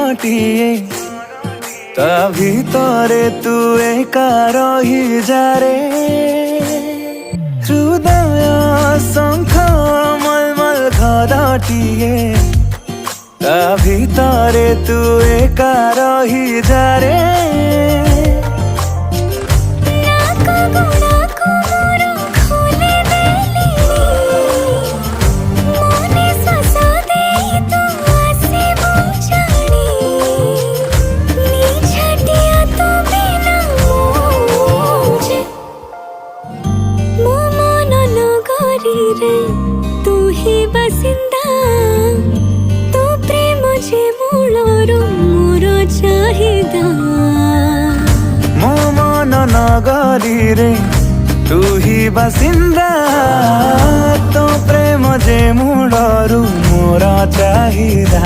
मरटिए ता भितरे तू एका रही जारे हृदय शंख मलमल घरटिए ता भितरे तू एका रही जारे तू ही बसिंदा तो प्रेम जे मूलरो मोर चाहिदा मो मन नगरी रे तू ही बसिंदा तो प्रेम जे मूलरो मोर चाहिदा।